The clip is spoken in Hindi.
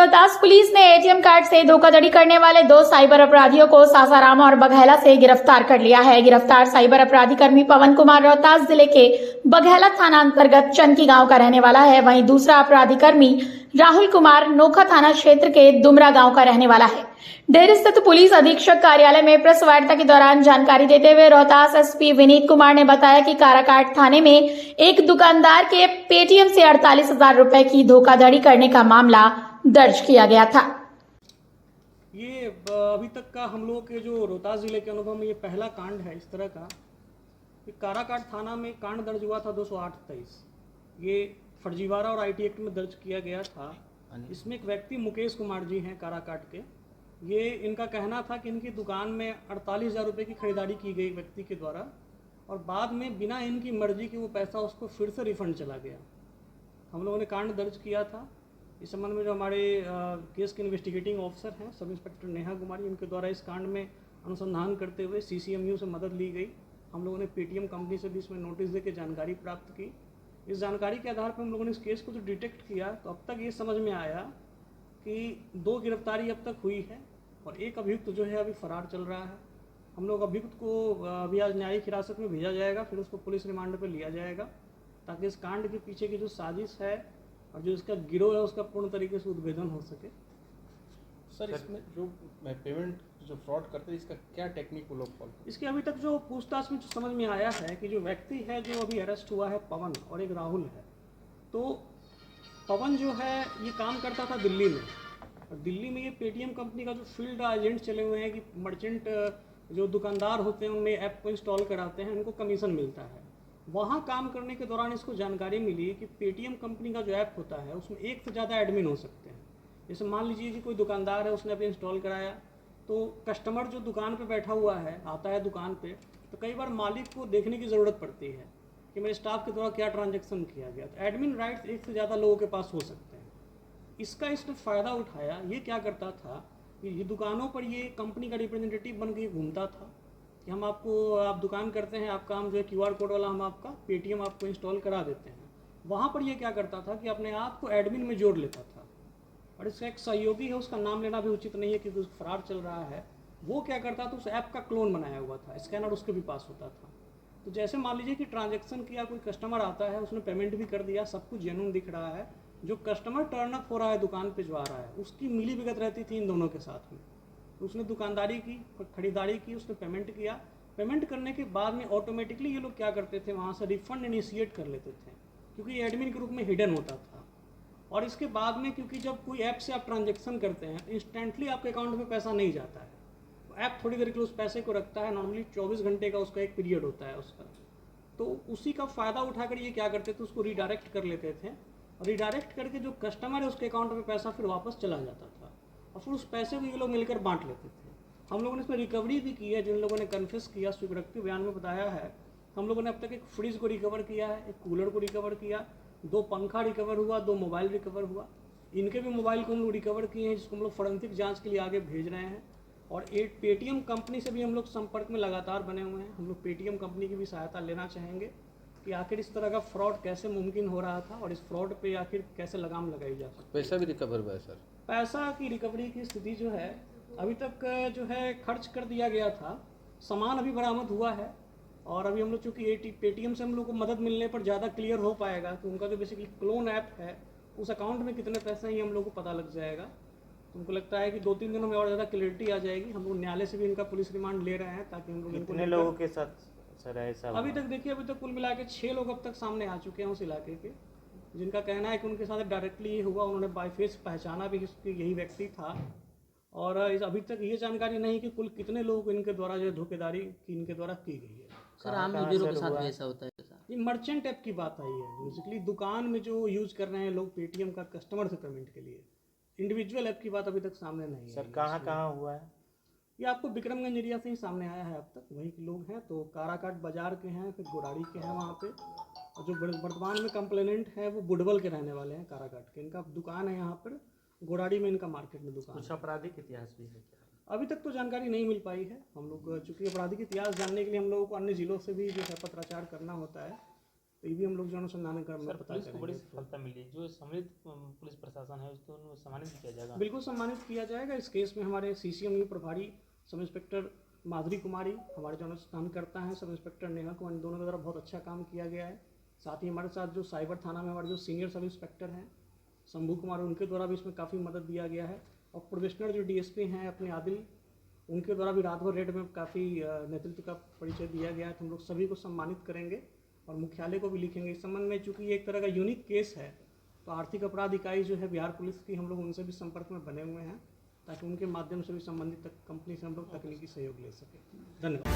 रोहतास पुलिस ने एटीएम कार्ड से धोखाधड़ी करने वाले 2 साइबर अपराधियों को सासाराम और बघैला से गिरफ्तार कर लिया है। गिरफ्तार साइबर अपराधी कर्मी पवन कुमार रोहतास जिले के बघैला थाना अंतर्गत चनकी गांव का रहने वाला है। वहीं दूसरा अपराधी कर्मी राहुल कुमार नोखा थाना क्षेत्र के दुमरा गांव का रहने वाला है। डेर स्थित पुलिस अधीक्षक कार्यालय में प्रेस वार्ता के दौरान जानकारी देते हुए रोहतास एसपी विनीत कुमार ने बताया कि काराकाट थाने में एक दुकानदार के पेटीएम से 48,000 रुपए की धोखाधड़ी करने का मामला दर्ज किया गया था। ये अभी तक का हम लोगों के जो रोहतास जिले के अनुभव में ये पहला कांड है इस तरह का। काराकाट थाना में कांड दर्ज हुआ था 208-23। ये फर्जीवाड़ा और आईटी एक्ट में दर्ज किया गया था। इसमें एक व्यक्ति मुकेश कुमार जी हैं काराकाट के। ये इनका कहना था कि इनकी दुकान में 48,000 रुपये की खरीदारी की गई व्यक्ति के द्वारा और बाद में बिना इनकी मर्जी के वो पैसा उसको फिर से रिफंड चला गया। हम लोगों ने कांड दर्ज किया था। इस संबंध में जो हमारे केस के इन्वेस्टिगेटिंग ऑफिसर हैं सब इंस्पेक्टर नेहा कुमारी, इनके द्वारा इस कांड में अनुसंधान करते हुए सीसीएमयू से मदद ली गई। हम लोगों ने पेटीएम कंपनी से भी इसमें नोटिस दे के जानकारी प्राप्त की। इस जानकारी के आधार पर हम लोगों ने इस केस को जो डिटेक्ट किया तो अब तक ये समझ में आया कि 2 गिरफ्तारी अब तक हुई है और एक अभियुक्त जो है अभी फरार चल रहा है। हम लोग अभियुक्त को अभी आज न्यायिक हिरासत में भेजा जाएगा, फिर उसको पुलिस रिमांड पर लिया जाएगा ताकि इस कांड के पीछे की जो साजिश है और जो इसका गिरोह है उसका पूर्ण तरीके से उद्भेदन हो सके। सर इसमें जो पेमेंट जो फ्रॉड करते हैं इसका क्या टेक्निक वो लोग फॉलो? इसके अभी तक जो पूछताछ में जो समझ में आया है कि जो व्यक्ति है जो अभी अरेस्ट हुआ है पवन और एक राहुल है, तो पवन जो है ये काम करता था दिल्ली में और दिल्ली में ये पेटीएम कंपनी का जो फील्ड एजेंट चले हुए हैं कि मर्चेंट जो दुकानदार होते हैं उनमें ऐप को इंस्टॉल कराते हैं, उनको कमीशन मिलता है। वहाँ काम करने के दौरान इसको जानकारी मिली कि पेटीएम कंपनी का जो ऐप होता है उसमें एक से ज़्यादा एडमिन हो सकते हैं। जैसे मान लीजिए कि कोई दुकानदार है, उसने अभी इंस्टॉल कराया तो कस्टमर जो दुकान पे बैठा हुआ है आता है दुकान पे, तो कई बार मालिक को देखने की ज़रूरत पड़ती है कि मेरे स्टाफ के द्वारा क्या ट्रांजैक्शन किया गया। तो एडमिन राइट्स एक से ज़्यादा लोगों के पास हो सकते हैं। इसका इसने फ़ायदा उठाया। ये क्या करता था कि ये दुकानों पर ये कंपनी का रिप्रेजेंटेटिव बन के घूमता था कि हम आप दुकान करते हैं, आपका हम जो है QR कोड वाला हम आपका पेटीएम आपको इंस्टॉल करा देते हैं। वहाँ पर ये क्या करता था कि अपने आप को एडमिन में जोड़ लेता था और इसका एक सहयोगी है, उसका नाम लेना भी उचित नहीं है क्योंकि उसका फरार चल रहा है। वो क्या करता था, उस ऐप का क्लोन बनाया हुआ था, स्कैनर उसके भी पास होता था। तो जैसे मान लीजिए कि ट्रांजैक्शन किया, कोई कस्टमर आता है, उसने पेमेंट भी कर दिया, सब कुछ जेन्युइन दिख रहा है, जो कस्टमर टर्न अप हो रहा है दुकान पे जो आ रहा है उसकी मिली भगत रहती थी इन दोनों के साथ में। तो उसने दुकानदारी की, खरीदारी की, उसने पेमेंट किया। पेमेंट करने के बाद में ऑटोमेटिकली ये लोग क्या करते थे, वहाँ से रिफंड इनिशिएट कर लेते थे क्योंकि ये एडमिन के रूप में हिडन होता था। और इसके बाद में क्योंकि जब कोई ऐप से आप ट्रांजैक्शन करते हैं तो इंस्टेंटली आपके अकाउंट में पैसा नहीं जाता है, तो ऐप थोड़ी देर के लिए उस पैसे को रखता है। नॉर्मली 24 घंटे का उसका एक पीरियड होता है उसका। तो उसी का फ़ायदा उठाकर ये क्या करते थे, उसको रिडायरेक्ट कर लेते थे और रिडायरेक्ट करके जो कस्टमर है उसके अकाउंट में पैसा फिर वापस चला जाता था और फिर उस पैसे को ये लोग मिलकर बांट लेते थे। हम लोगों ने इसमें रिकवरी भी की है, जिन लोगों ने कन्फेस किया, स्वीकृति बयान में बताया है। हम लोगों ने अब तक एक फ्रिज को रिकवर किया है, एक कूलर को रिकवर किया, 2 पंखा रिकवर हुआ, 2 मोबाइल रिकवर हुआ। इनके भी मोबाइल को हम लोग रिकवर किए हैं जिसको हम लोग फोरेंसिक जांच के लिए आगे भेज रहे हैं। और एक पेटीएम कंपनी से भी हम लोग संपर्क में लगातार बने हुए हैं। हम लोग पेटीएम कंपनी की भी सहायता लेना चाहेंगे कि आखिर इस तरह का फ्रॉड कैसे मुमकिन हो रहा था और इस फ्रॉड पे आखिर कैसे लगाम लगाई जा सकती है। पैसा भी रिकवर हुआ है सर? पैसा की रिकवरी की स्थिति जो है अभी तक जो है खर्च कर दिया गया था, सामान अभी बरामद हुआ है और अभी हम लोग चूँकि पेटीएम से हम लोग को मदद मिलने पर ज़्यादा क्लियर हो पाएगा कि उनका जो बेसिकली क्लोन ऐप है उस अकाउंट में कितने पैसे हैं ये हम लोग को पता लग जाएगा। तो हमको लगता है कि 2-3 दिनों में और ज़्यादा क्लियरिटी आ जाएगी। हम लोग न्यायालय से भी इनका पुलिस रिमांड ले रहे हैं ताकि हम लोग कितने लोगों के साथ सर ऐसा अभी तक देखिए, अभी तक कुल मिला के 6 लोग अब तक सामने आ चुके हैं उस इलाके के, जिनका कहना है कि उनके साथ डायरेक्टली ये हुआ। उन्होंने बाय फेस पहचाना भी कि यही व्यक्ति था और अभी तक ये जानकारी नहीं कि कुल कितने लोग इनके द्वारा जो धोखेदारी की इनके द्वारा की गई है। सर आम यूजरों के साथ भी ऐसा होता है? ये मर्चेंट ऐप की बात आई है, बेसिकली दुकान में जो यूज कर रहे हैं लोग पेटीएम का कस्टमर से पेमेंट के लिए। इंडिविजुअल ऐप की बात अभी तक सामने नहीं है। सर कहाँ हुआ है ये? आपको विक्रमगंज एरिया से ही सामने आया है अब तक, वहीं के लोग हैं। तो काराकाट बाजार के हैं, फिर गोराड़ी के हैं वहाँ पे, और जो वर्तमान में कंप्लेनेंट है वो बुडवल के रहने वाले हैं काराकाट के। इनका दुकान है यहाँ पर गोराड़ी में, इनका मार्केट में दुकान। कुछ आपराधिक इतिहास भी है क्या? अभी तक तो जानकारी नहीं मिल पाई है। हम लोग चूँकि आपराधिक इतिहास जानने के लिए हम लोगों को अन्य ज़िलों से भी जो है पत्राचार करना होता है, तो ये भी हम लोग जो अनुसंधान कर सर पता पुलिस को बड़ी करेंगे। सफलता मिली, जो सम्मिलित पुलिस प्रशासन है उसको उनको सम्मानित किया जाएगा। बिल्कुल सम्मानित किया जाएगा। इस केस में हमारे CCMU प्रभारी सब इंस्पेक्टर माधुरी कुमारी, हमारे जो अनुसंधान करता है सब इंस्पेक्टर नेहा कुमार, दोनों के द्वारा बहुत अच्छा काम किया गया है। साथ ही हमारे साथ जो साइबर थाना में हमारे जो सीनियर सब इंस्पेक्टर हैं शंभू कुमार, उनके द्वारा भी इसमें काफ़ी मदद दिया गया है। और प्रोबेशनर जो DSP हैं अपने आदिल, उनके द्वारा भी रात भर रेड में काफ़ी नेतृत्व का परिचय दिया गया है। तो हम लोग सभी को सम्मानित करेंगे और मुख्यालय को भी लिखेंगे इस संबंध में। चूँकि ये एक तरह का यूनिक केस है, तो आर्थिक अपराध इकाई जो है बिहार पुलिस की, हम लोग उनसे भी संपर्क में बने हुए हैं ताकि उनके माध्यम से भी संबंधित कंपनी से हम लोग तकनीकी सहयोग ले सकें। धन्यवाद।